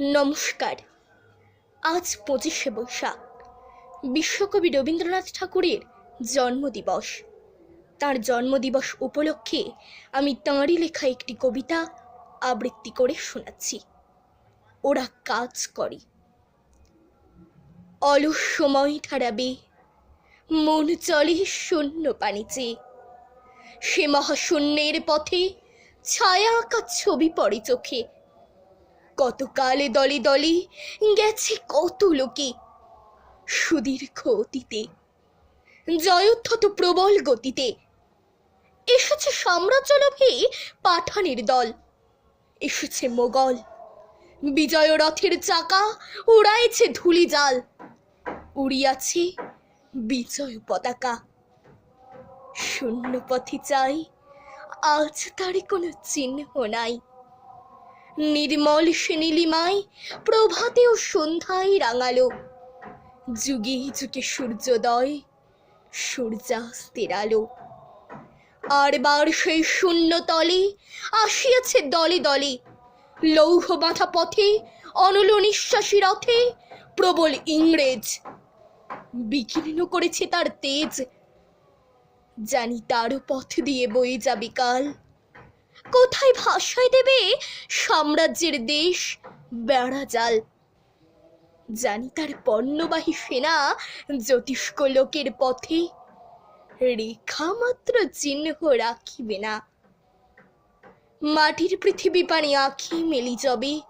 নমস্কার। আজ 25শে বৈশাখ, বিশ্বকবি রবীন্দ্রনাথ ঠাকুরের জন্মদিবস। তার জন্মদিবস উপলক্ষে আমি তাঁরই লেখা একটি কবিতা আবৃত্তি করে শোনাচ্ছি। ওরা কাজ করে। অলস সময় ধারাবে, মন চলে শূন্য পানি চেয়ে। সে মহাশূন্যের পথে ছায়া আঁকা ছবি পড়ে চোখে। কতকালে দলে দলে গেছে কত লোকে, সুদীর্ঘ অতীতে জয়োদ্ধত প্রবল গতিতে। এসেছে সাম্রাজ্যলোভী পাঠানের দল, এসেছে মোগল বিজয় রথের চাকা, উড়াইছে ধুলি জাল, উড়িয়াছে বিজয় পতাকা। শূন্য পথে চাই, আজ তার কোনো চিহ্ন নাই। নির্মল সে নীলিমায় প্রভাতে ও সন্ধ্যায় রাঙালো। যুগে যুগে সূর্যোদয়, সূর্যাস্তের আলো। আর বার সেই শূন্য তলে আসিয়াছে দলে দলে। লৌহ বাঁধা পথে অনল নিঃশ্বাসী রথে প্রবল ইংরেজ বিকীর্ণ করেছে তার তেজ। জানি তারও পথ দিয়ে বয়ে যাবে কাল। কোথায় ভাষায় দেবে সাম্রাজ্যের দেশ বেড়া জাল। জানি তার পণ্যবাহী সেনা জ্যোতিষ্ক লোকের পথে রেখা মাত্র চিহ্ন রাখিবে না। মাটির পৃথিবী পানে আঁখি মেলি যবে,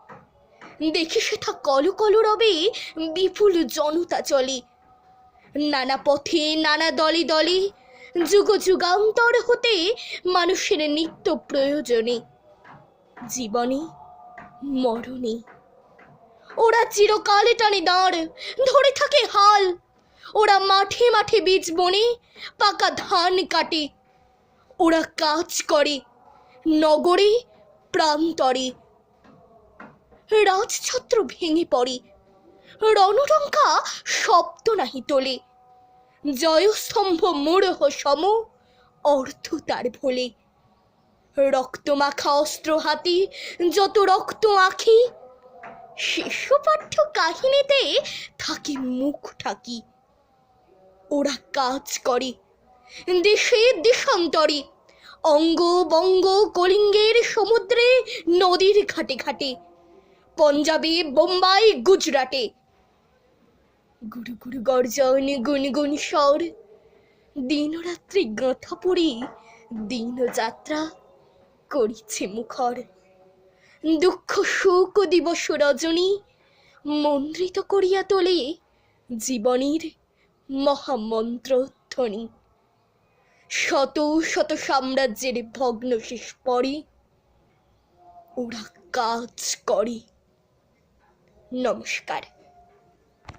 দেখি সেথা কলো কলো রবে বিপুল জনতা চলে। নানা পথে নানা দলে দলে, যুগ যুগান্তর হতে মানুষের নিত্য প্রয়োজনে, জীবনে মরণে। ওরা চিরকালে টানে দাঁড়, ধরে থাকে হাল। ওরা মাঠে মাঠে বীজ বনে পাকা ধান কাটে। ওরা কাজ করে নগরে প্রান্তরে। রাজছত্র ভেঙে পড়ে, রণডঙ্কা শব্দ নাহি তোলে। জয়স্তম্ভ মূঢ় সম, অর্থ তার ভোলে। রক্তমাখা অস্ত্র হাতে যত রক্ত আঁখি, শিশুপাঠ্য কাহিনীতে থাকে মুখ ঢাকি। ওরা কাজ করে দেশে দেশান্তরে, অঙ্গ বঙ্গ কলিঙ্গের সমুদ্রে নদীর ঘাটে ঘাটে, পঞ্জাবে বোম্বাই গুজরাটে। গুরু গুরু গর্জন গুনগুন স্বর, দিনরাত্রি গাঁথা পড়ি দিনযাত্রা করিছে মুখর। দুঃখ সুখ দিবস রজনী মন্ত্রিত করিয়া তোলে জীবনের মহামন্ত্র ধ্বনি। শত শত সাম্রাজ্যের ভগ্ন শেষ পরে ওরা কাজ করে। নমস্কার।